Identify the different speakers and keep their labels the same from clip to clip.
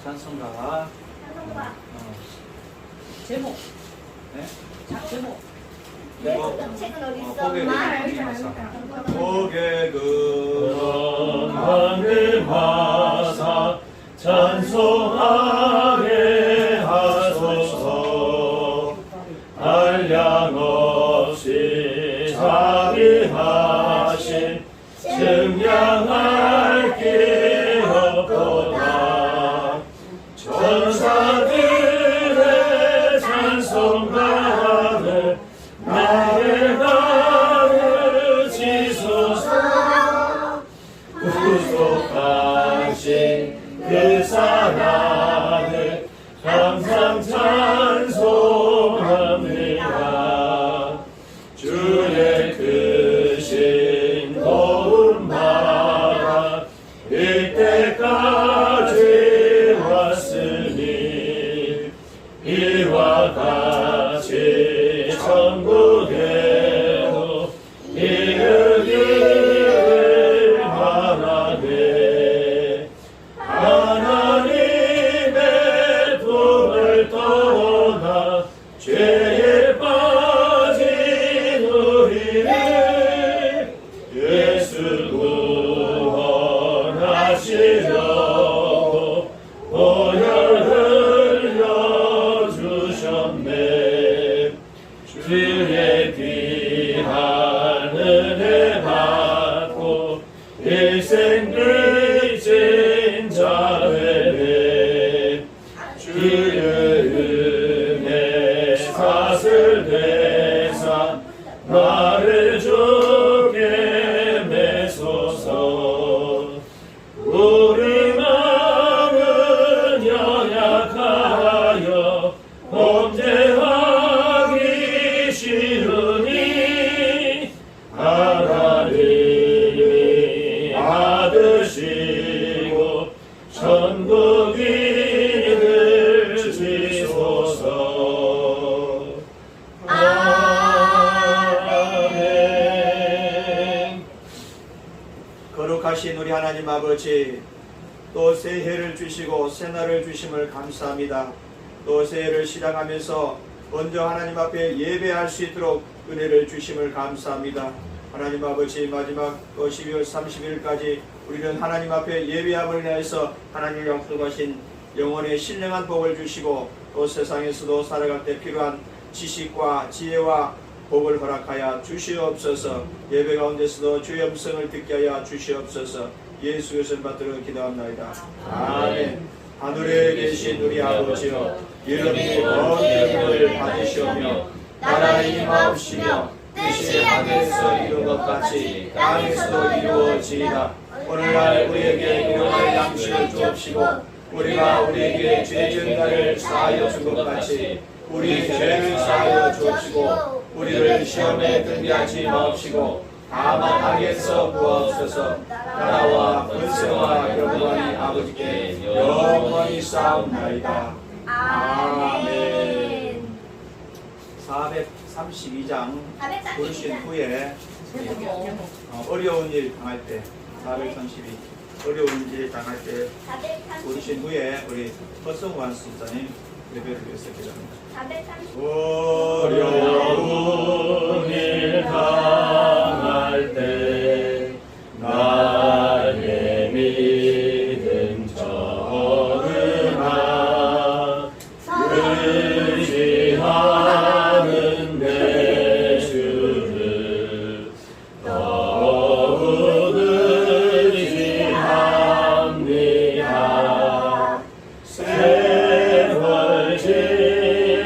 Speaker 1: 찬송가.
Speaker 2: 제목.
Speaker 1: 네?
Speaker 2: 제목.
Speaker 3: 책은 어디 있어?
Speaker 1: 고개근
Speaker 4: 하늘마사 찬송하게 하소서. 한량없이 자비하신 증량할 게 없도다. 천사들의 찬송가를 나의 가르치소서. 구속하신 그 사랑을 항상 찬송합니다. 주의 크신 도움마다 이때까지 왔으니 이와 같이 천국에도 이르기를 바라네. 하나님의 품을 떠나 죄에 빠진 우리를 예수 구원하시려고 보혈 흘려주셨네. 주의 귀한 은혜 받고 일생 빚진 자 되네. 주의 은혜 사슬 되사 나를 주게 매소서. 우리 마음은 연약하여 범죄하기 쉬우니 하나님이 받으시고 천국 이를 주소서. 아멘.
Speaker 1: 거룩하신 우리 하나님 아버지, 또 새해를 주시고 새날을 주심을 감사합니다. 또 새해를 시작하면서 먼저 하나님 앞에 예배할 수 있도록 은혜를 주심을 감사합니다. 하나님 아버지, 마지막 12월 30일까지 우리는 하나님 앞에 예배함을 인하여서 하나님의 약속하신 영혼의 신령한 복을 주시고 또 세상에서도 살아갈 때 필요한 지식과 지혜와 복을 허락하여 주시옵소서. 예배 가운데서도 주의 음성을 듣게 하여 주시옵소서. 예수 그리스도를 받들어 기도합나이다. 아멘. 하늘에 계신 우리 아버지여, 이름이 먼 이름을 받으시오며 나라의 임하옵시며 뜻이 하늘에서 이룬 것 같이 땅에서도 이루어지이다. 오늘날 우리에게 일용할 양식을 주옵시고 우리가 우리에게 죄 지은 자를 사하여 준 것 같이 우리 죄를 사하여 주옵시고 우리를 시험에 들게 하지 마옵시고 다만 악에서 구하옵소서. 나라와 권세와 영광이 아버지께 영원히 쌓옵나이다. 아멘. 432장 부르신 후에 어려운 일 당할 때 432 어려운 일 당할 때 부르신 후에 우리 허성환 수사님 예배를 위해서 기도합니다.
Speaker 4: 어려운 일 당할 때 나의 믿음 적으나 의지하는 내 주를 더욱 의지합니다. 세월 지나갈수록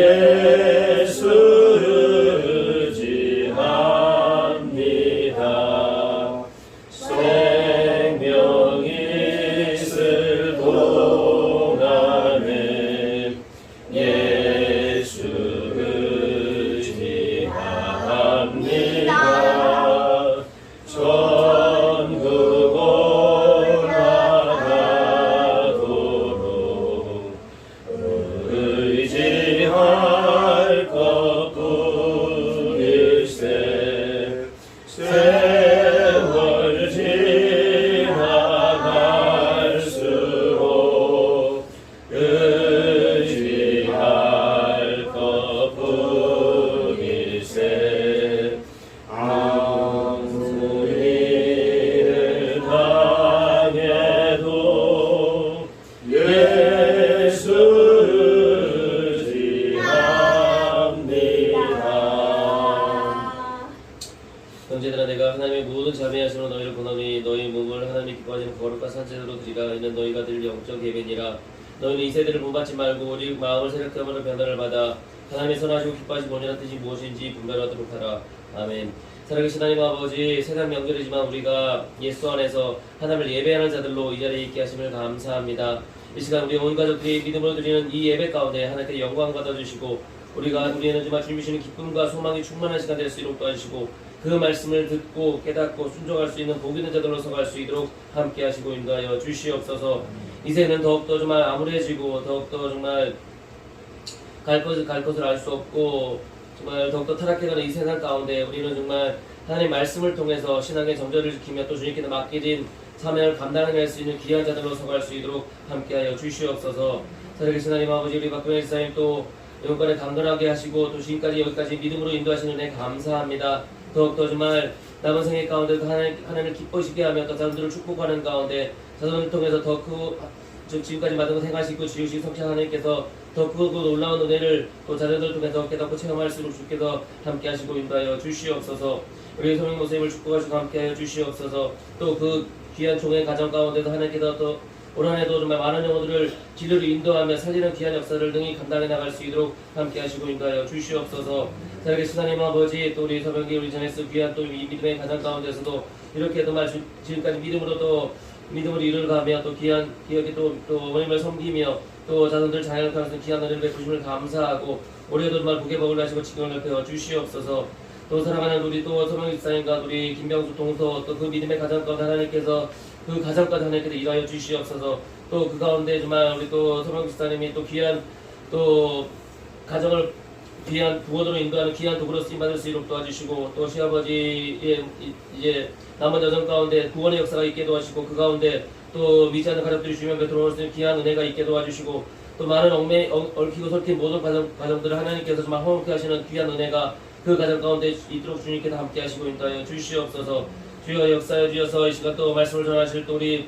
Speaker 4: 예수 의지합니다. 생명이 있을 동안에 예수 의지합니다. 천국 올라가도록 의지할 것뿐일세. 세월 지나갈수록 의지할 것뿐일세. 아무 일을 당해도 예수 의지합니다. 형제들아, 내가 하나님의 모든 자비하시로 너희를 보노니 너희 몸을 하나님이 기뻐하시는 거룩한 산제대로 드리라. 이는 너희가 드릴 영적 예배니라. 너희는 이 세대를 본받지 말고 오직 마음을 새롭게 변화를 받아 하나님의 선하시고 기뻐하신 본연한 뜻이 무엇인지 분별하도록 하라. 아멘. 살아계신 하나님 아버지, 세상 명절이지만 우리가 예수 안에서 하나님을 예배하는 자들로 이 자리에 있게 하심을 감사합니다. 이 시간 우리 온 가족들이 믿음으로 드리는 이 예배 가운데 하나님께 영광 받아주시고 우리에는 정말 주님 주시는 기쁨과 소망이 충만한 시간 될 수 있도록 도와주시고 그 말씀을 듣고 깨닫고 순종할 수 있는 복 있는 자들로 서갈 수 있도록 함께 하시고 인도하여 주시옵소서. 이제는 더욱더 정말 암울해지고 더욱더 정말 갈 것을 알 수 없고 정말 더욱더 타락해가는 이 세상 가운데 우리는 정말 하나님의 말씀을 통해서 신앙의 정절을 지키며 또 주님께서 맡겨진 사명을 감당할 수 있는 귀한 자들로 서갈 수 있도록 함께하여 주시옵소서. 살아계신 하나님 아버지, 우리 박근혜 지사님 또 영권에 강건하게 하시고 또 지금까지 여기까지 믿음으로 인도하시는 은혜 감사합니다. 더욱더 정말 남은 생애 가운데도 하나님을 기뻐시게 하며 또 자손들을 축복하는 가운데 자손을 통해서 더 지금까지 받은 것 행하시고 지으시고 성취한 하나님께서 더 크고 놀라운 은혜를 또 자녀들을 통해서 깨닫고 체험할 수 있도록 주께서 함께 하시고 인도하여 주시옵소서. 우리 성령 모세임을 축복하시고 함께 하여 주시옵소서. 또 그 귀한 종의 가정 가운데도 하나님께서 또 올 한해도 정말 많은 영혼들을 진리로 인도하며 살리는 귀한 역사를 능히 감당해 나갈 수 있도록 함께 하시고 인도하여 주시옵소서. 살아계신 하나님 아버지, 또 우리 서명기 우리 전에서 귀한 또 이 믿음의 가정 가운데서도 이렇게 정말 지금까지 믿음으로 이끌어가며 또 귀한 기억에 또 어머님을 섬기며 또 자손들 자녀를 가르치는 귀한 은혜를 베푸심을 감사하고 올해도 정말 복의 복을 하시고 지경을 베어 주시옵소서. 또 사랑하는 우리 또 서명기 집사님과 우리 김병수 동서 또 그 믿음의 가정 가운데 하나님께서 그 가정까지 하나님께서 일하여 주시옵소서. 또 그 가운데 정말 우리 또 서명기 집사님이 또 귀한 또 가정을 귀한 부모들로 인도하는 귀한 도구로 쓰임받을 수 있도록 도와주시고 또 시아버지의 이제 남은 여정 가운데 구원의 역사가 있게 도와주시고 그 가운데 또 믿지 않는 가족들이 주면 들어올 수 있는 귀한 은혜가 있게 도와주시고 또 많은 얽히고 설킨 모든 가정들을 하나님께서 정말 화목케 하시는 귀한 은혜가 그 가정 가운데 있도록 주님께서 함께 하시고 인도하여 주시옵소서. 주여 역사여 주셔서 이 시간 또 말씀을 전하실 또 우리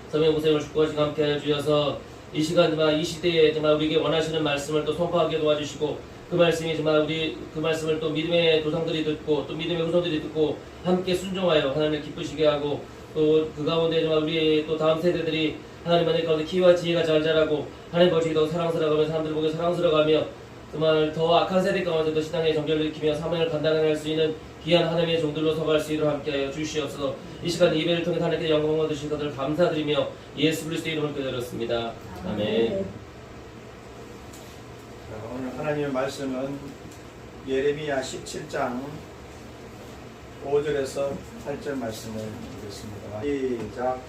Speaker 4: 서명 고생을 축복하시고 함께 하여 주셔서 이 시간 정말 이 시대에 정말 우리에게 원하시는 말씀을 또 선포하게 도와주시고 그 말씀이 정말 우리 그 말씀을 또 믿음의 조상들이 듣고 또 믿음의 후손들이 듣고 함께 순종하여 하나님을 기쁘시게 하고 또 그 가운데 정말 우리 또 다음 세대들이 하나님 안에 가운데 키와 지혜가 잘 자라고 하나님 버시기 더 사랑스러워가며 사람들 보고 사랑스러워가며 정말 더 악한 세대 가운데도 신앙의 정결을 일으키며 사명을 감당할 수 있는 귀한 하나님의 종들로 서갈 수 있도록 함께하여 주시옵소서. 이 시간 예배를 통해 하나님께 영광을 얻으신 것을 감사드리며 예수 그리스도의 이름을 기도드렸습니다. 아멘.
Speaker 1: 오늘 하나님의 말씀은 예레미야 17장 5절에서 8절 말씀을 드리겠습니다. 시작.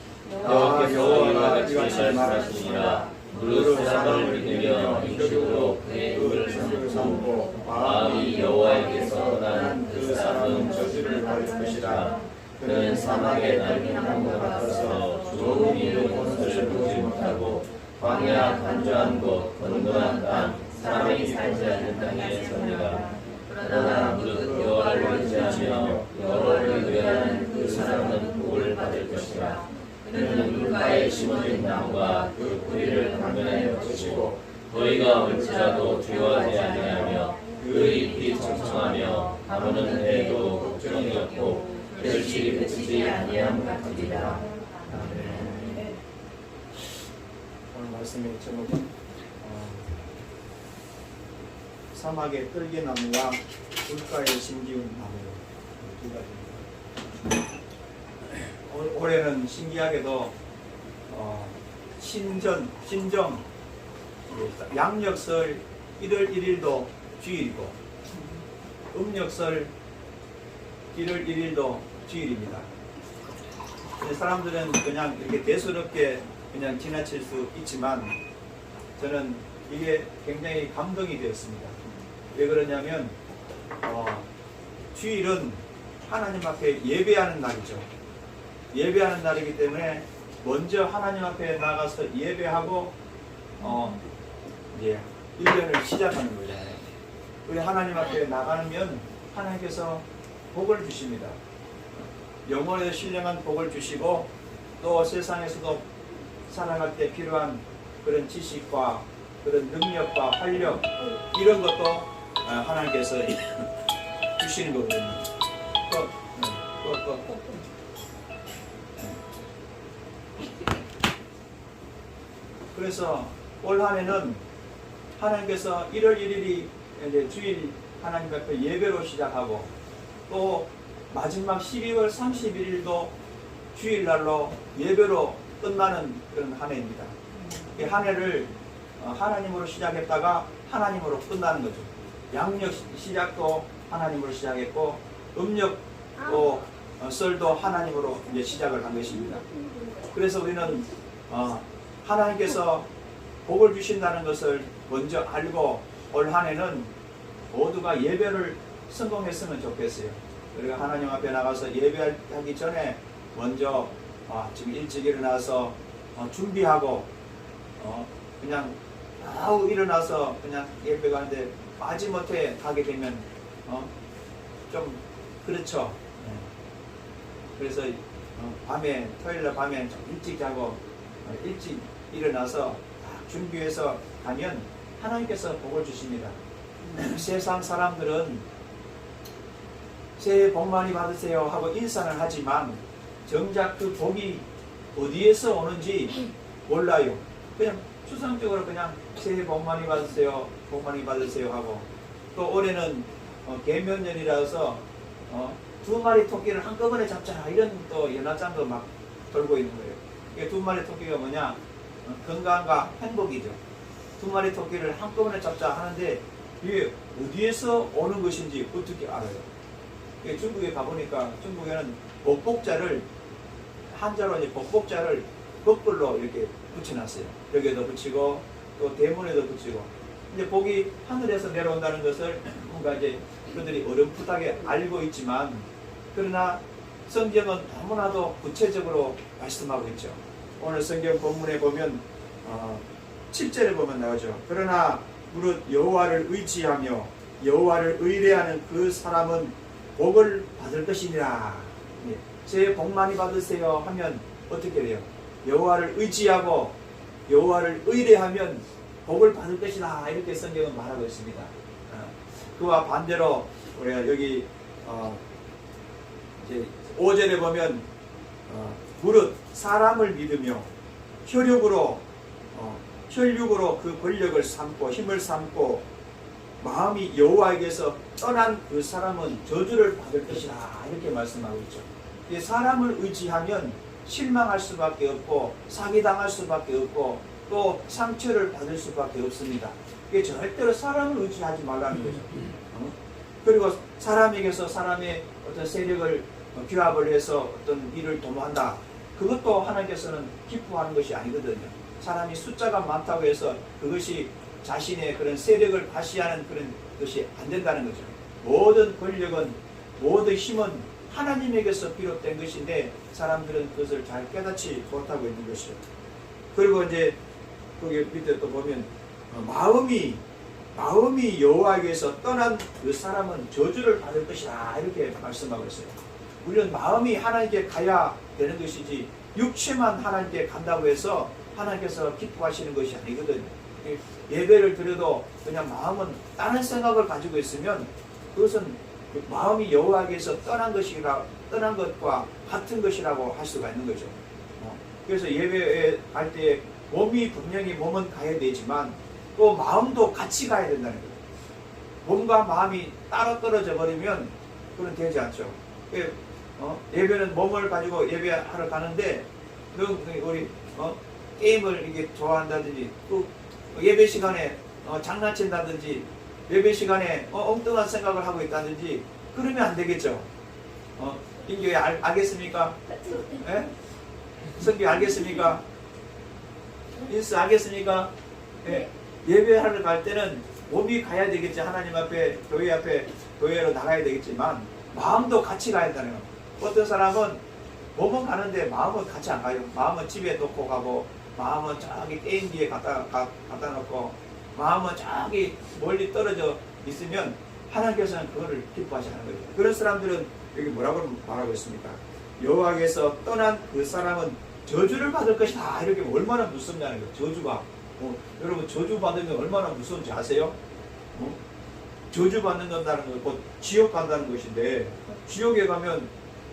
Speaker 4: 여호와가 이같이 말하시니라. 무릇 사람을 믿으며 육식으로 그의 의를 삼고 마음이 여호와에게서 난 그 사람은 저주를 받을 것이라. 그는 사막에 날린 나무와 같아서 좋은 이를 곳을 보지 못하고 광야 간주한 곳 건건한 땅 사람이 살지 않는 땅에 서니라. 그러나 무릇 여호와를 의지하며 여호와를 의뢰하는 그 사람은 복을 받을 것이라. 그는 물가에 심어진 나무가 그 뿌리를 강변에 뻗치고 더위가 올지라도 두려워하지 아니하며 그 잎이 청청하며 가무는 해에도 걱정이 없고 멸치 그치지 아니함 같으리라.
Speaker 1: 오늘 말씀의 제목은 사막의 떨기나무와 물가에 심기운 나무 두 가지입니다. 올해는 신기하게도 신정 양력설 1월 1일도 주일이고 음력설 1월 1일도 주일입니다. 사람들은 그냥 이렇게 대수롭게 그냥 지나칠 수 있지만 저는 이게 굉장히 감동이 되었습니다. 왜 그러냐면 주일은 하나님 앞에 예배하는 날이죠. 예배하는 날이기 때문에 먼저 하나님 앞에 나가서 예배하고 이제 1년을 시작하는 거죠. 우리 하나님 앞에 나가면 하나님께서 복을 주십니다. 영혼에 신령한 복을 주시고 또 세상에서도 살아갈 때 필요한 그런 지식과 그런 능력과 활력 이런 것도 하나님께서 주시는 거거든요. 그래서 올 한해는 하나님께서 1월 1일이 이제 주일 하나님 앞에 예배로 시작하고 또 마지막 12월 31일도 주일날로 예배로 끝나는 그런 한 해입니다. 이 한 해를 하나님으로 시작했다가 하나님으로 끝나는 거죠. 양력 시작도 하나님으로 시작했고 음력 또 썰도 하나님으로 이제 시작을 한 것입니다. 그래서 우리는 하나님께서 복을 주신다는 것을 먼저 알고 올 한 해는 모두가 예배를 성공했으면 좋겠어요. 우리가 하나님 앞에 나가서 예배하기 전에 먼저 지금 일찍 일어나서 준비하고 그냥 아우 일어나서 그냥 예배 가는데 마지못해 가게 되면 좀 그렇죠. 그래서 밤에 토요일날 밤에 좀 일찍 자고 일찍 일어나서 준비해서 가면 하나님께서 복을 주십니다. 세상 사람들은 새해 복 많이 받으세요 하고 인사는 하지만 정작 그 복이 어디에서 오는지 몰라요. 그냥 추상적으로 그냥 새해 복 많이 받으세요, 복 많이 받으세요 하고 또 올해는 개면년이라서 2마리 토끼를 한꺼번에 잡자 이런 또 연합장도 막 돌고 있는 거예요. 이게 2마리 토끼가 뭐냐? 건강과 행복이죠. 2마리 토끼를 한꺼번에 잡자 하는데 이게 어디에서 오는 것인지 어떻게 알아요? 중국에 가보니까 중국에는 복복자를 한자로 이제 복복자를 거꾸로 이렇게 붙여놨어요. 벽에도 붙이고 또 대문에도 붙이고 이제 복이 하늘에서 내려온다는 것을 뭔가 이제 그들이 어렴풋하게 알고 있지만 그러나 성경은 너무나도 구체적으로 말씀하고 있죠. 오늘 성경 본문에 보면 7절에 보면 나오죠. 그러나 무릇 여호와를 의지하며 여호와를 의뢰하는 그 사람은 복을 받을 것이니라. 새해 복 많이 받으세요 하면 어떻게 돼요? 여호와를 의지하고 여호와를 의뢰하면 복을 받을 것이다. 이렇게 성경은 말하고 있습니다. 그와 반대로 우리가 여기 이제 5절에 보면 무릇 사람을 믿으며 혈육으로 그 권력을 삼고 힘을 삼고 마음이 여호와에게서 떠난 그 사람은 저주를 받을 것이다. 이렇게 말씀하고 있죠. 사람을 의지하면 실망할 수밖에 없고 사기당할 수밖에 없고 또 상처를 받을 수밖에 없습니다. 이게 절대로 사람을 의지하지 말라는 거죠. 그리고 사람에게서 사람의 어떤 세력을 규합을 해서 어떤 일을 도모한다. 그것도 하나님께서는 기뻐하는 것이 아니거든요. 사람이 숫자가 많다고 해서 그것이 자신의 그런 세력을 과시하는 그런 것이 안 된다는 거죠. 모든 권력은 모든 힘은 하나님에게서 비롯된 것인데 사람들은 그것을 잘 깨닫지 못하고 있는 것이죠. 그리고 이제 거기 밑에 또 보면 마음이 여호와에게서 떠난 그 사람은 저주를 받을 것이다. 이렇게 말씀하고 있어요. 우리는 마음이 하나님께 가야 되는 것이지 육체만 하나님께 간다고 해서 하나님께서 기뻐하시는 것이 아니거든요. 예배를 드려도 그냥 마음은 다른 생각을 가지고 있으면 그것은 마음이 여호와에게서 떠난 것과 같은 것이라고 할 수가 있는 거죠. 그래서 예배에 갈 때 몸이 분명히 몸은 가야 되지만 또 마음도 같이 가야 된다는 거예요. 몸과 마음이 따로 떨어져 버리면 그건 되지 않죠. 예배는 몸을 가지고 예배하러 가는데 우리 게임을 이게 좋아한다든지 또 예배 시간에 장난친다든지 예배 시간에 엉뚱한 생각을 하고 있다든지 그러면 안 되겠죠. 인교회 알겠습니까? 예? 성교 알겠습니까? 인스 알겠습니까? 예. 예배하러 갈 때는 몸이 가야 되겠지. 하나님 앞에 교회로 나가야 되겠지만 마음도 같이 가야 한다는 거예요. 어떤 사람은 몸은 가는데 마음은 같이 안 가요. 마음은 집에 놓고 가고 마음은 저기 게임기에 갖다 놓고 마음은 저기 멀리 떨어져 있으면 하나님께서는 그거를 기뻐하시는 거예요. 그런 사람들은 여기 뭐라고 말하고 있습니까? 여호와께서 떠난 그 사람은 저주를 받을 것이다. 이렇게 얼마나 무섭냐는 거예요. 저주가. 여러분 저주 받으면 얼마나 무서운지 아세요? 저주 받는 건다는 건 지옥 간다는 것인데 지옥에 가면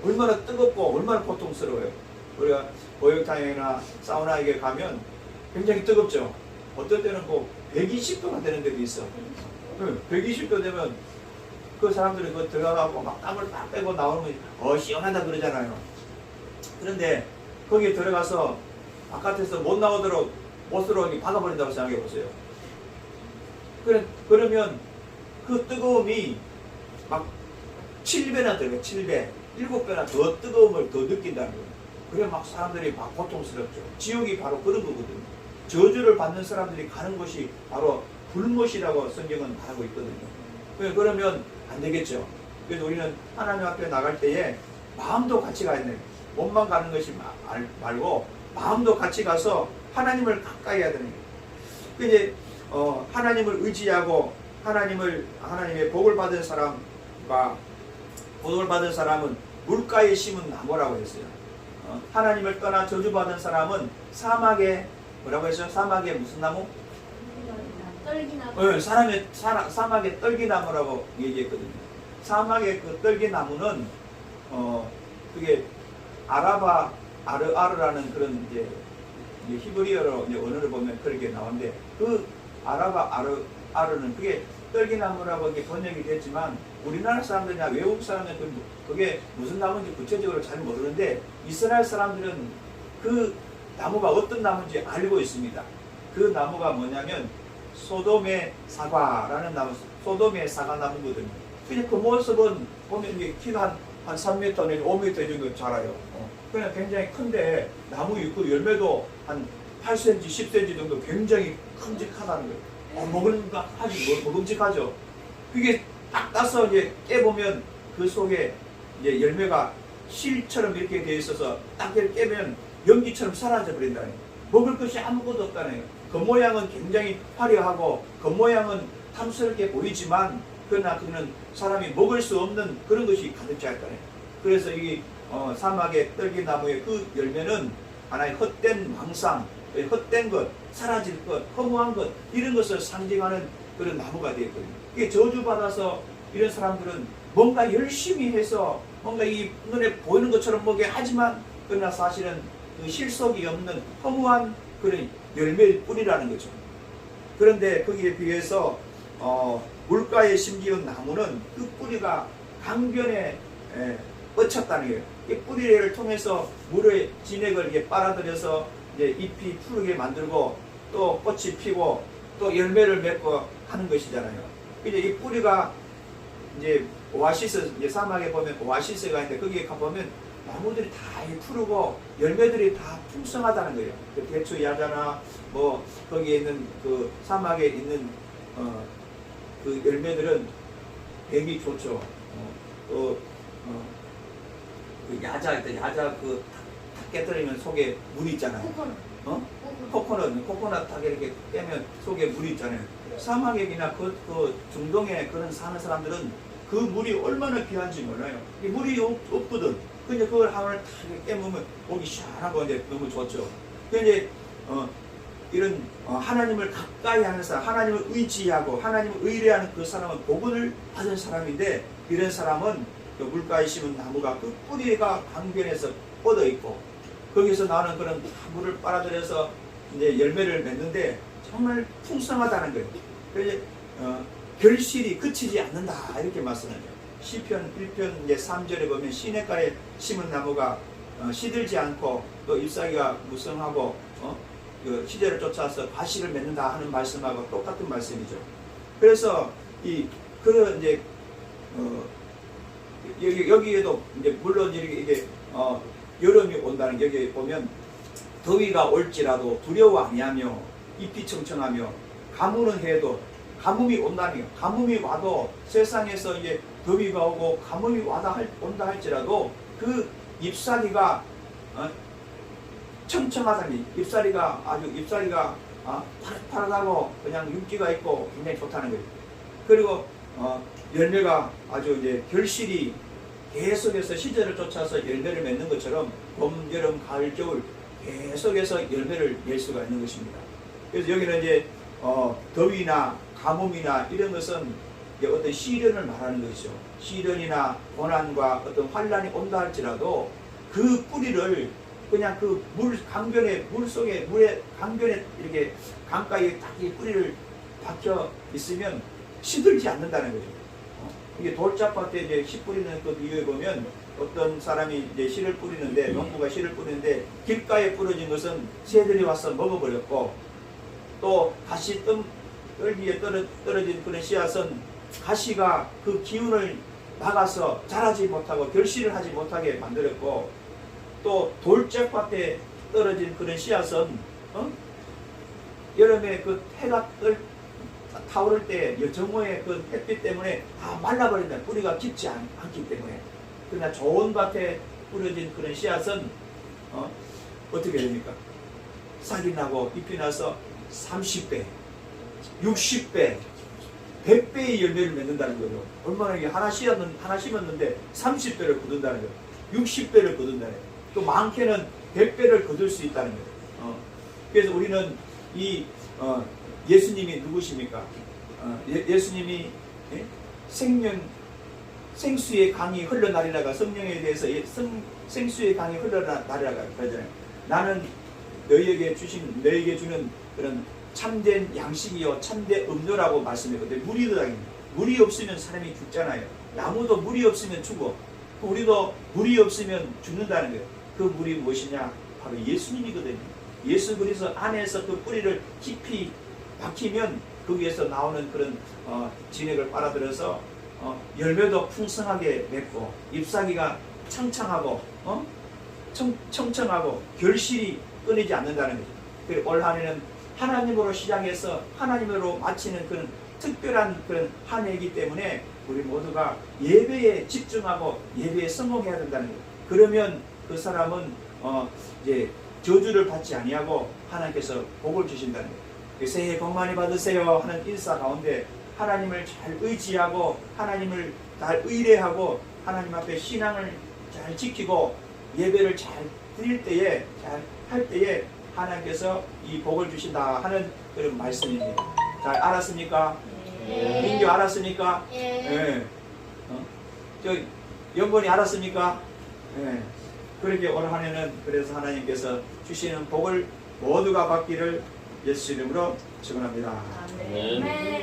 Speaker 1: 얼마나 뜨겁고 얼마나 고통스러워요. 우리가 목욕탕이나 사우나에 가면 굉장히 뜨겁죠. 어떨 때는 뭐 120도가 되는 데도 있어. 120도 되면 그 사람들이 그 들어가고 막 땀을 딱 빼고 나오면 시원하다 그러잖아요. 그런데 거기에 들어가서 바깥에서 못 나오도록 못으로 박아버린다고 생각해 보세요. 그러면 그 뜨거움이 막 7배나 들어가요. 7배, 7배나 더 뜨거움을 더 느낀다는 거예요. 그래 막 사람들이 막 고통스럽죠. 지옥이 바로 그런 거거든요. 저주를 받는 사람들이 가는 곳이 바로 불못이라고 성경은 말하고 있거든요. 그러면 안 되겠죠. 그래서 우리는 하나님 앞에 나갈 때에 마음도 같이 가야 돼요. 몸만 가는 것이 말고 마음도 같이 가서 하나님을 가까이 해야 되는 거예요. 이제 하나님을 의지하고 하나님의 복을 받은 사람과 복을 받은 사람은 물가에 심은 나무라고 했어요. 하나님을 떠나 저주받은 사람은 사막에 뭐라고 했어요? 사막에 무슨 나무?
Speaker 3: 떨기나무.
Speaker 1: 사막의 떨기나무라고 얘기했거든요. 사막의 그 떨기나무는 그게 아르라는 그런 이제 히브리어로 이제 언어를 보면 그렇게 나오는데 그 아르는 그게 떨기나무라고 이렇게 번역이 됐지만 우리나라 사람들이나 외국 사람들은 그게 무슨 나무인지 구체적으로 잘 모르는데 이스라엘 사람들은 그 나무가 어떤 나무인지 알고 있습니다. 그 나무가 뭐냐면 소돔의 사과라는 나무, 소돔의 사과나무거든요. 근데 그 모습은 보면 이게 키가 한 3m 내지 5m 정도 자라요. 그냥 굉장히 큰데 나무 있고 열매도 한 8cm, 10cm 정도 굉장히 큼직하다는 거예요. 먹음직하죠. 그게 딱 따서 이제 깨보면 그 속에 이제 열매가 실처럼 이렇게 되어 있어서 딱 깨면 연기처럼 사라져 버린다는 거예요. 먹을 것이 아무것도 없다는 거예요. 겉모양은 굉장히 화려하고 겉모양은 탐스럽게 보이지만 그러나 그는 사람이 먹을 수 없는 그런 것이 가득 차 있다는 거예요. 그래서 이 사막의 떨기나무의 그 열매는 하나의 헛된 망상, 헛된 것, 사라질 것, 허무한 것 이런 것을 상징하는 그런 나무가 되었거든요. 이게 저주받아서 이런 사람들은 뭔가 열심히 해서 뭔가 이 눈에 보이는 것처럼 먹게 하지만 그러나 사실은 그 실속이 없는 허무한 그런 열매일 뿐이라는 거죠. 그런데 거기에 비해서 물가에 심기운 나무는 그 뿌리가 강변에 뻗쳤다는 거예요. 이 뿌리를 통해서 물의 진액을 이렇게 빨아들여서 이제 잎이 푸르게 만들고 또 꽃이 피고 또 열매를 맺고 하는 것이잖아요. 이제 이 뿌리가 이제 오아시스, 이제 사막에 보면 오아시스가 있는데 거기에 가보면 나무들이 다 푸르고 열매들이 다 풍성하다는 거예요. 그 대추 야자나 뭐 거기에 있는 그 사막에 있는 그 열매들은 되게 좋죠. 또 그 야자 그 탁 깨뜨리면 속에 물이 있잖아요. 코코넛 탁 이렇게 깨면 속에 물이 있잖아요. 사막에나 그 중동에 그런 사는 사람들은 그 물이 얼마나 귀한지 몰라요. 물이 없거든. 근데 그걸 하나를 탁 깨물면 목이 시원하고 이제 너무 좋죠. 근데 이런 하나님을 가까이 하는 사람, 하나님을 의지하고 하나님을 의뢰하는 그 사람은 복을 받은 사람인데 이런 사람은 그 물가에 심은 나무가 그 뿌리가 강변에서 뻗어 있고 거기서 나오는 그런 물을 빨아들여서 이제 열매를 맺는데 정말 풍성하다는 거예요. 그래서 결실이 그치지 않는다 이렇게 말씀하죠. 시편 1편 이제 3절에 보면 시냇가에 심은 나무가 시들지 않고 또 잎사귀가 무성하고 그 시대를 쫓아서 과실을 맺는다 하는 말씀하고 똑같은 말씀이죠. 그래서 그런 이제 여기에도 이제 물론 이게 여름이 온다는 게 여기 보면 더위가 올지라도 두려워 아니하며 잎이 청청하며 가뭄은 해도 가뭄이 온다는 게 가뭄이 와도 세상에서 이제 더위가 오고 가뭄이 온다 할지라도 그 잎사귀가 청청하다니 잎사귀가 파릇파릇하고 그냥 윤기가 있고 굉장히 좋다는 거예요. 그리고 열매가 아주 이제 결실이 계속해서 시절을 쫓아서 열매를 맺는 것처럼 봄, 여름, 가을, 겨울 계속해서 열매를 낼 수가 있는 것입니다. 그래서 여기는 이제 더위나 가뭄이나 이런 것은 어떤 시련을 말하는 것이죠. 시련이나 고난과 어떤 환란이 온다 할지라도 그 뿌리를 그냥 그 강변에 물 속에 물에 강변에 이렇게 강가에 딱 이 뿌리를 박혀 있으면 시들지 않는다는 거죠. 이게 돌짝밭에 이제 씨 뿌리는 그 비유에 보면 어떤 사람이 이제 씨를 뿌리는데 농부가 씨를 뿌리는데 길가에 뿌려진 것은 새들이 와서 먹어버렸고 또 가시 뜰 위에 떨어진 그런 씨앗은 가시가 그 기운을 막아서 자라지 못하고 결실을 하지 못하게 만들었고 또 돌짝밭에 떨어진 그런 씨앗은 여름에 그 해가 타오를 때 여정오의 그 햇빛 때문에 다 말라버린다. 뿌리가 깊지 않기 때문에. 그러나 좋은 밭에 뿌려진 그런 씨앗은 어떻게 됩니까? 싹이 나고 잎이 나서 30배, 60배, 100배의 열매를 맺는다는 거죠. 얼마나 이게 하나 심었는데 30배를 거둔다는 거예요. 60배를 거둔다는 거예요. 또 많게는 100배를 거둘 수 있다는 거예요. 그래서 우리는 예수님이 누구십니까? 예수님이 생수의 강이 흘러나리라가 성령에 대해서 생수의 강이 흘러나리라가 그러잖아요. 나는 너희에게 주는 그런 참된 양식이요 참된 음료라고 말씀했거든요. 물이 없으면 사람이 죽잖아요. 나무도 물이 없으면 죽어. 우리도 물이 없으면 죽는다는 거예요. 그 물이 무엇이냐? 바로 예수님이거든요. 예수 그리스도 안에서 그 뿌리를 깊이 박히면 거기에서 나오는 그런 진액을 빨아들여서 열매도 풍성하게 맺고 잎사귀가 창창하고 청청하고 결실이 끊이지 않는다는 거죠. 그리고 올 한해는 하나님으로 시작해서 하나님으로 마치는 그런 특별한 그런 한 해이기 때문에 우리 모두가 예배에 집중하고 예배에 성공해야 된다는 거예요. 그러면 그 사람은 이제 저주를 받지 아니하고 하나님께서 복을 주신다는 거예요. 새해 복 많이 받으세요 하는 인사 가운데 하나님을 잘 의지하고 하나님을 잘 의뢰하고 하나님 앞에 신앙을 잘 지키고 예배를 잘 드릴 때에 잘 할 때에 하나님께서 이 복을 주신다 하는 그런 말씀입니다. 잘 알았습니까? 민규 알았습니까? 네. 저 영건이 알았습니까? 네. 그렇게 올 한해는 그래서 하나님께서 주시는 복을 모두가 받기를 예수 이름으로 축원합니다.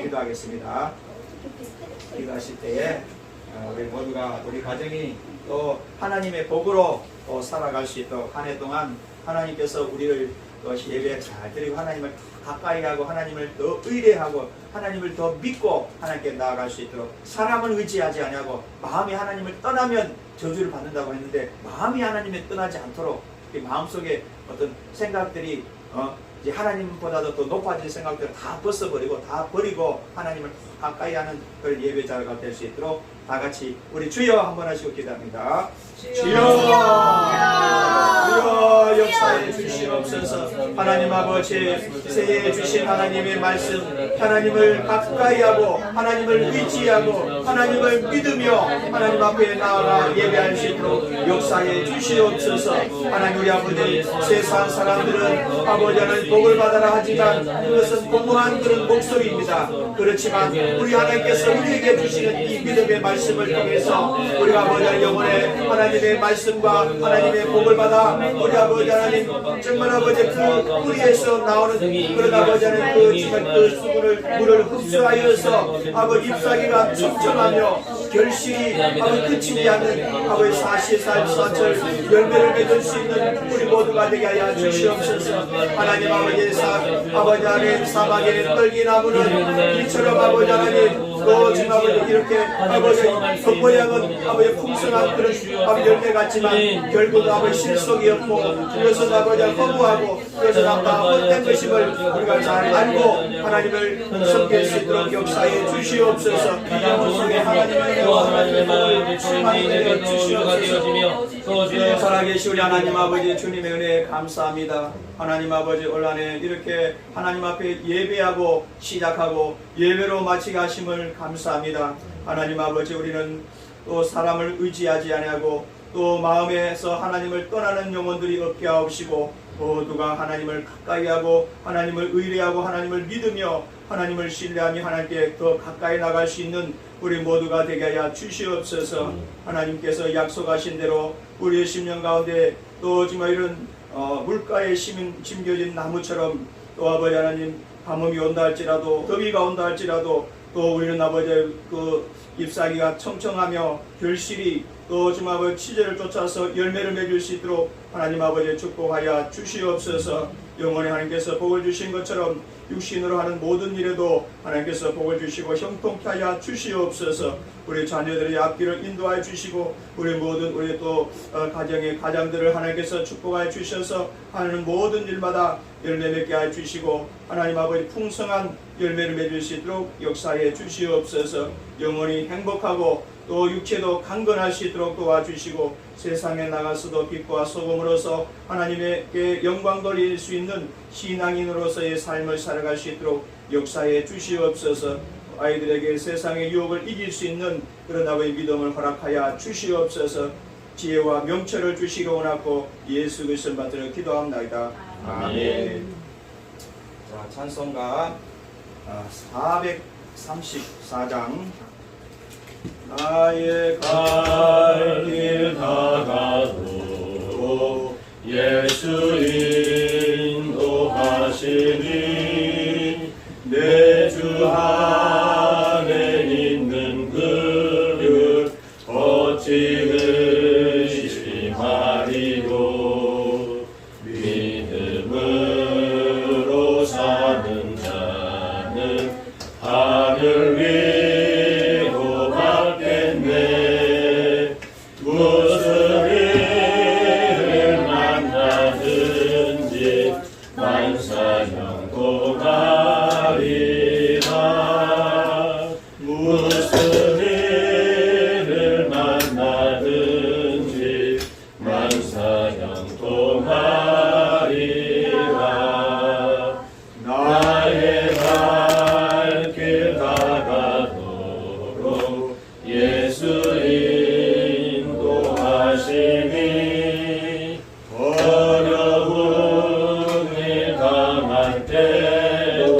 Speaker 1: 기도하겠습니다. 기도하실 때에 우리 모두가 우리 가정이 또 하나님의 복으로 또 살아갈 수 있도록 한 해 동안 하나님께서 우리를 또 예배 잘 드리고 하나님을 가까이 하고 하나님을 더 의뢰하고 하나님을 더 믿고 하나님께 나아갈 수 있도록 사람을 의지하지 아니하고 마음이 하나님을 떠나면 저주를 받는다고 했는데 마음이 하나님을 떠나지 않도록 마음속에 어떤 생각들이 이제 하나님보다도 더 높아진 생각들을 다 벗어버리고 다 버리고 하나님을 가까이 하는 그런 예배자가 될 수 있도록 다 같이 우리 주여 한번 하시고 기도합니다. 주여 역사해 주시옵소서. 하나님 아버지 새해에 주신 하나님의 말씀 하나님을 가까이 하고 하나님을 의지하고 하나님을 믿으며 하나님 앞에 나아가 예배할 수 있도록 역사해 주시옵소서. 하나님 우리 아버지 세상 사람들은 아버지 하나님 복을 받아라 하지만 그것은 공허한 그런 목소리입니다. 그렇지만 우리 하나님께서 우리에게 주시는 이 믿음의 말씀을 통해서 우리 아버지 영혼의 하나님의 말씀과 하나님의 복을 받아 우리 아버지 하나님 정말 아버지 그 뿌리에서 나오는 그런 아버지 하나님 그 정말 그 수분을 물을 흡수하여서 아버지 잎사귀가 촘촘하며 결실이 아버지 그치지 않는 아버지 사시사철 열매를 맺을 수 있는 우리 모두가 되게 하여 주시옵소서. 하나님 아버지 아버지 하나님 사막의 떨기나무는 이처럼 아버지 하나님 또 지금 아버지 이렇게 아버지 겉모양은 아버지 풍성한 그런 아버지 열매 같지만 결국 아버지 실속이었고 그것은 아버지 허무하고 그것은 아까 헛된 것임을 우리가 잘 알고 하나님을 섬길 수 있도록 역사해 주시옵소서. 이 영혼 속에 하나님의
Speaker 4: 마음을 주님의 주시가 되어지며 또 주여
Speaker 1: 살아계시 우리 하나님 아버지 주님의 은혜에 감사합니다. 하나님 아버지 올 한해 이렇게 하나님 앞에 예배하고 시작하고 예배로 마치게 하심을 감사합니다. 하나님 아버지 우리는 또 사람을 의지하지 아니하고 또 마음에서 하나님을 떠나는 영혼들이 없게 하옵시고 모두가 하나님을 가까이 하고 하나님을 의뢰하고 하나님을 믿으며 하나님을 신뢰하며 하나님께 더 가까이 나갈 수 있는 우리 모두가 되게 하여 주시옵소서. 하나님께서 약속하신 대로 우리의 심령 가운데 또 정말 이런 물가에 심겨진 나무처럼 또 아버지 하나님 가뭄이 온다 할지라도 더위가 온다 할지라도 또 우리는 아버지 그 잎사귀가 청청하며 결실이 또 지금 아버지 치제를 쫓아서 열매를 맺을 수 있도록 하나님 아버지 축복하여 주시옵소서. 영원히 하나님께서 복을 주신 것처럼 육신으로 하는 모든 일에도 하나님께서 복을 주시고 형통케 하여 주시옵소서. 우리 자녀들의 앞길을 인도하여 주시고 우리 모든 우리 또 가정의 가장들을 하나님께서 축복하여 주셔서 하는 모든 일마다 열매 맺게 하여 주시고 하나님 아버지 풍성한 열매를 맺을 수 있도록 역사해 주시옵소서. 영원히 행복하고 또 육체도 강건할 수 있도록 도와주시고 세상에 나가서도 빛과 소금으로서 하나님께 영광 돌릴 수 있는 신앙인으로서의 삶을 살아갈 수 있도록 역사해 주시옵소서. 아이들에게 세상의 유혹을 이길 수 있는 그런 아버지의 믿음을 허락하여 주시옵소서. 지혜와 명철을 주시기 원하고 예수 그리스도 받들어 기도합니다. 아멘. 자, 찬송가 434장 나의 갈 길 다가도 예수 인도하시니 내 주 안에 있는 그를 어찌 의심하리요. 믿음으로 사는 자는 하늘 위로 받겠네. 무슨 일을 만나든지 만사형통하리라. 무슨 일을 만나든지 만사형통하리라. 나의 발길 다가도록 예수 인도하시니 어려운 일 당할 때도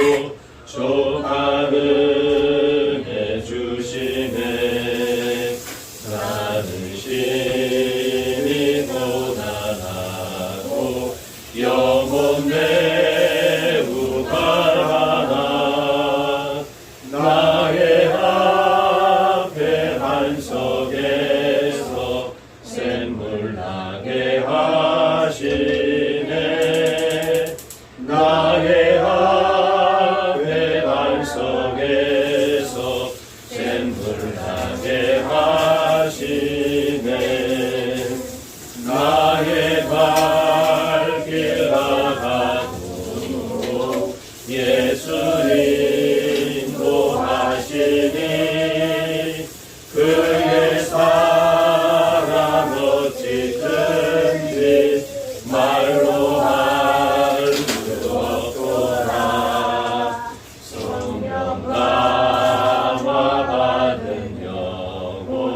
Speaker 1: 조가능해 주시네. 나는 심히 고단하고 영혼 매우 가난하. 나의 앞에 반석에서 샘물 나게 하시네. 나의 앞에 반석에서 샘물 나게 하시네. 나의 발길 다가도록 예수 인도하시니 그의 사랑 어찌 큰지 말로 할 수 없도다. 성령 감화 받은 영혼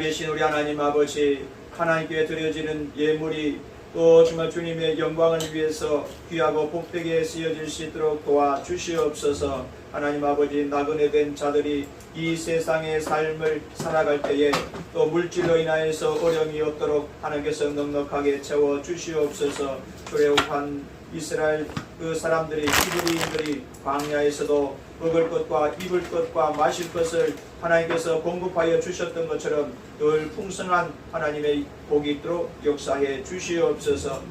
Speaker 1: 살아계신 우리 하나님 아버지, 하나님께 드려지는 예물이 또 정말 주님의 영광을 위해서 귀하고 복되게 쓰여질 수 있도록 도와주시옵소서. 하나님 아버지, 나그네 된 자들이 이 세상의 삶을 살아갈 때에 또 물질로 인하여서 어려움이 없도록 하나님께서 넉넉하게 채워주시옵소서. 출애굽한 이스라엘 그 사람들이, 히브리인들이 광야에서도 먹을 것과 입을 것과 마실 것을 하나님께서 공급하여 주셨던 것처럼 늘 풍성한 하나님의 복이 있도록 역사해 주시옵소서.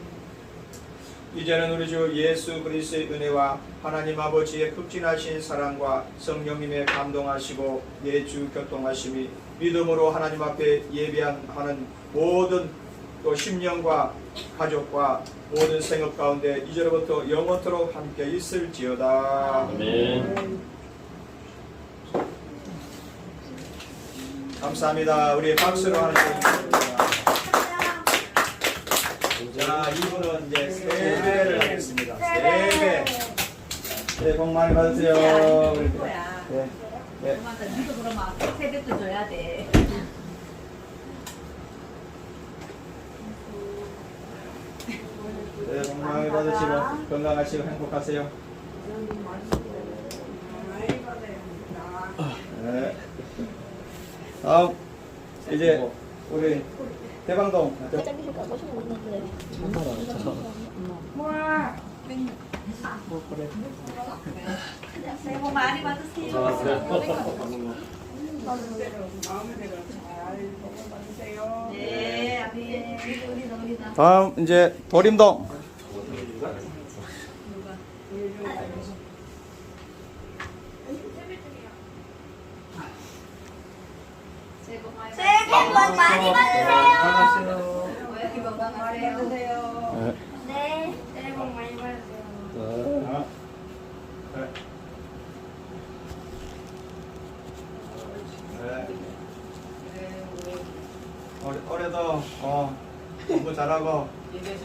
Speaker 1: 이제는 우리 주 예수 그리스도의 은혜와 하나님 아버지의 극진하신 사랑과 성령님의 감동하시고 내주 교통하심이 믿음으로 하나님 앞에 예배하는 모든 또 심령과 가족과 모든 생업 가운데 이제로부터 영원토록 함께 있을지어다.
Speaker 4: 아멘.
Speaker 1: 감사합니다. 우리 박수로 하나님께. 자, 이분은 이제 세배를 하겠습니다. 세배. 네, 복 많이 받으세요. 네. 네.
Speaker 3: 니도 그러면 세뱃도 줘야 돼.
Speaker 1: 네, 복 많이 받으시고 건강하시고 행복하세요. 네. 다음 이제 우리 대방동
Speaker 3: 새해 복 많이 받으세요. 네, 아멘. 우리다.
Speaker 1: 다음 이제 도림동
Speaker 3: 새해 복 많이 받으세요.
Speaker 1: 건강하세요.
Speaker 3: 네, 새해 복 많이 받으세요.
Speaker 1: 올해도 공부 잘하고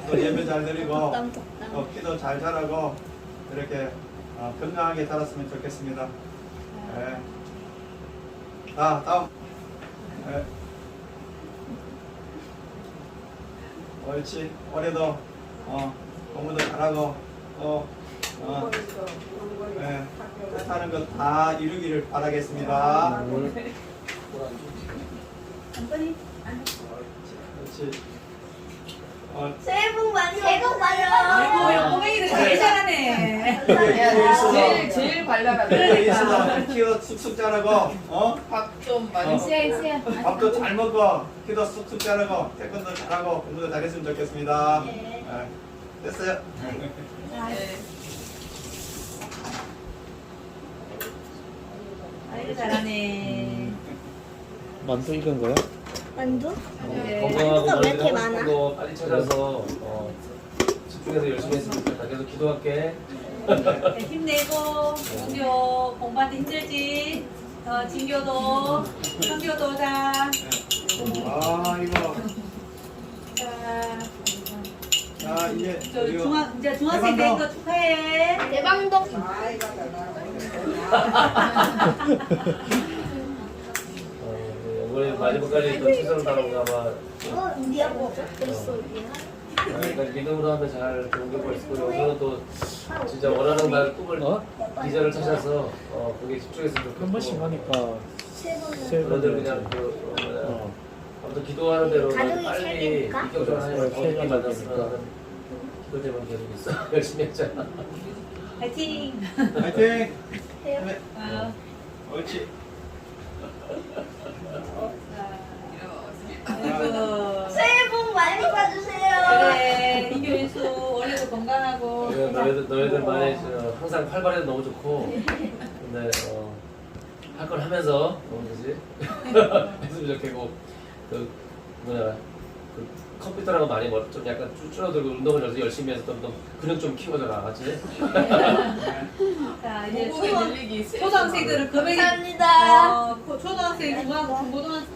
Speaker 1: 또 예배 잘 드리고 또 기도 잘 잘하고 이렇게 건강하게 자랐으면 좋겠습니다. 네. 다음. 네. 옳지. 올해도 공부도 잘하고 또 네. 뜻하는 것 다 이루기를 바라겠습니다. 그렇지.
Speaker 3: 새해 복 많이 받으세요.
Speaker 2: 꼬맹이들 제일 잘하네. 제일 발랄하네.
Speaker 1: 그래서 키도 쑥쑥 자라고
Speaker 2: 밥 좀 많이
Speaker 1: 밥도 잘 먹고 키도 쑥쑥 자라고 태권도 잘하고 공부도 잘했으면 좋겠습니다.
Speaker 3: 네.
Speaker 1: 네. 됐어요.
Speaker 2: 아이고 잘하네.
Speaker 5: 만두 익은 거야?
Speaker 3: 만두?
Speaker 4: 건강하고
Speaker 3: 만두가 왜 이렇게
Speaker 4: 너희들
Speaker 3: 많아?
Speaker 4: 하고 싶은 거 빨리 찾아서 집중해서 열심히 했으면 좋겠다. 계속 기도할게.
Speaker 2: 네, 힘내고 진교 공부하는데 힘들지. 진교도 성교도 자.
Speaker 1: 이거 자 이제
Speaker 2: 이제 중학생 된 거 축하해.
Speaker 3: 대방동.
Speaker 4: 이번에 마지막까지 또 최선을 다하고 아마
Speaker 3: 우리야 뭐 벌써
Speaker 4: 그러니까 믿음으로 하면 잘 좋은 결과 있을 거고 여기서는 또 진짜 원하는 나의 꿈을 비전을 찾아서 거기에 집중했으면 좋겠고
Speaker 5: 한 번씩 하니까 세
Speaker 4: 그런들
Speaker 5: 번
Speaker 4: 그냥
Speaker 5: 해야지.
Speaker 4: 아무튼 기도하는 대로
Speaker 3: 가족이
Speaker 4: 빨리
Speaker 3: 살기니까?
Speaker 4: 입격을 하는
Speaker 5: 세
Speaker 4: 거기
Speaker 5: 가지
Speaker 4: 만났으면
Speaker 5: 되니까.
Speaker 4: 하는 기도 제만 계속 있어. 열심히 했잖아.
Speaker 2: 파이팅.
Speaker 1: 화이팅.
Speaker 3: 해요.
Speaker 1: 옳지.
Speaker 2: 아이고.
Speaker 3: 새해 복 많이 받으세요.
Speaker 2: 그래 인교 인수 원래도 건강하고.
Speaker 4: 너희들만의 항상 활발해도 너무 좋고 근데 할 걸 하면서 그지 했으면 좋겠고 그 컴퓨터랑 많이 좀 약간 줄어들고 운동을 열심히 해서 좀 근육 좀 키워줘라, 맞지?
Speaker 2: 자 이제 초등학생들은 금액이
Speaker 3: 감사합니다.
Speaker 2: 초등학생, 중고등학생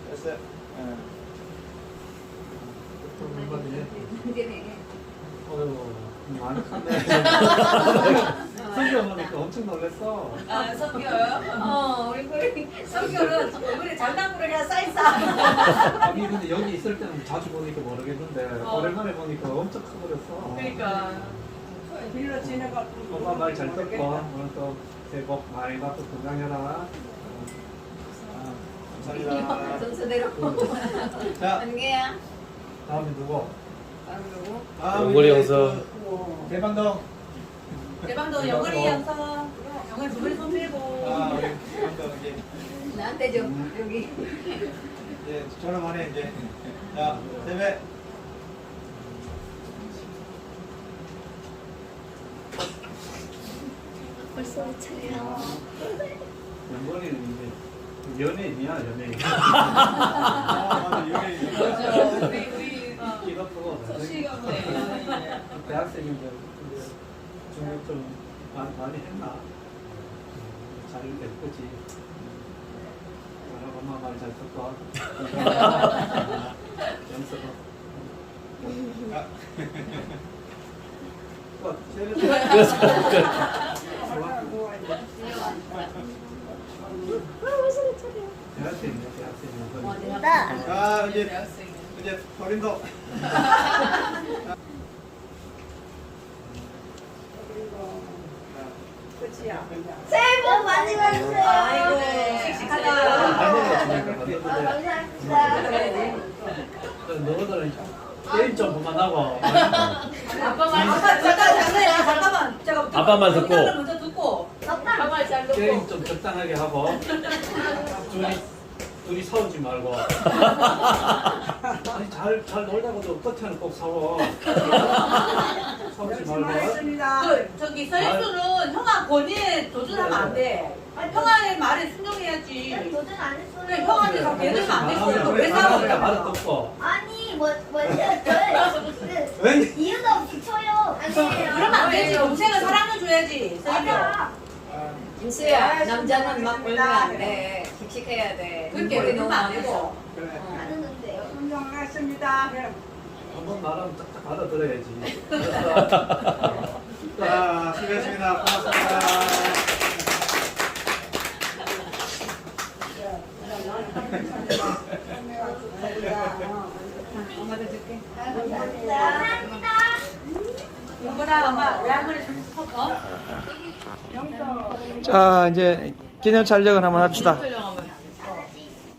Speaker 1: 됐어요.
Speaker 4: 어휴,
Speaker 1: 많이 컸네.
Speaker 6: 성경 보니까 엄청 놀랐어.
Speaker 2: 아, 성교요? 우리 성교는 우리 장난꾸러기가 쌓였어.
Speaker 6: 아니 근데 여기 있을 때는 자주 보니까 모르겠는데 오랜만에 보니까 엄청 커버렸어.
Speaker 2: 그러니까.
Speaker 3: 빌려 지내갖고.
Speaker 6: 엄마 말 잘 듣고 오늘 또 새해 복 많이 받고 건강해라.
Speaker 1: 감사합니다.
Speaker 2: 순서대로.
Speaker 1: 자,
Speaker 2: 안개야.
Speaker 6: 다음에 누구?
Speaker 5: 영걸이 형성.
Speaker 6: 대방동.
Speaker 2: 대방도 영걸이 형성. 영걸 두 분이 손 들고.
Speaker 1: 우리 대방동 이제
Speaker 2: 나한테 좀 여기.
Speaker 1: 이제 저렴하네 이제. 자, 세배.
Speaker 6: 영걸이는 이제 연예인이야 연예인.
Speaker 1: 맞아, 유명해요.
Speaker 2: 우리
Speaker 6: 끼가 크고. 대학생인데 중국 좀 많이 했나? 잘 됐지. 엄마 말 잘 듣고. 연습. 대학생이야 대학생이야.
Speaker 1: 자, 이제 버린도.
Speaker 3: 새해 복 많이 받으세요.
Speaker 2: 아이고, 씩씩하다.
Speaker 6: 너희들은 게임 좀 그만하고.
Speaker 2: 잠깐만.
Speaker 5: 아빠만 듣고.
Speaker 2: 먼저 듣고. 아빠 잘 듣고.
Speaker 6: 게임 좀 적당하게 하고. 둘이 싸우지 말고. 아니 잘 놀다가도 끝에는 꼭 싸워. 싸우지 말고.
Speaker 2: 저기 서일수는 형아 권위에 도전하면 안 돼. 형아의 말에 순종해야지.
Speaker 3: 도전 안 했어요.
Speaker 2: 그래, 형한테 다 배들면 안 되고 왜 싸우냐고.
Speaker 6: 말을 듣고.
Speaker 3: 아니 저희 이유도 없이 쳐요. 아니에요.
Speaker 2: 그러면 안 되지. 동생은 사랑해줘야지.
Speaker 3: 맞아.
Speaker 7: 인수야, 남자는 막 울면 안 돼. 씩씩해야 돼.
Speaker 2: 그렇게
Speaker 7: 우리
Speaker 2: 그러면 안 되고.
Speaker 1: 그래.
Speaker 3: 하는데요.
Speaker 7: 운동하겠습니다.
Speaker 6: 한번 말하면 딱딱 알아들어야지.
Speaker 1: 자, 수고했습니다. 고맙습니다.
Speaker 7: 엄마도 줄게.
Speaker 3: 감사합니다.
Speaker 2: 영보다 엄마 외할머니 좀 섞어.
Speaker 5: 자, 이제 기념 촬영을 한번 합시다.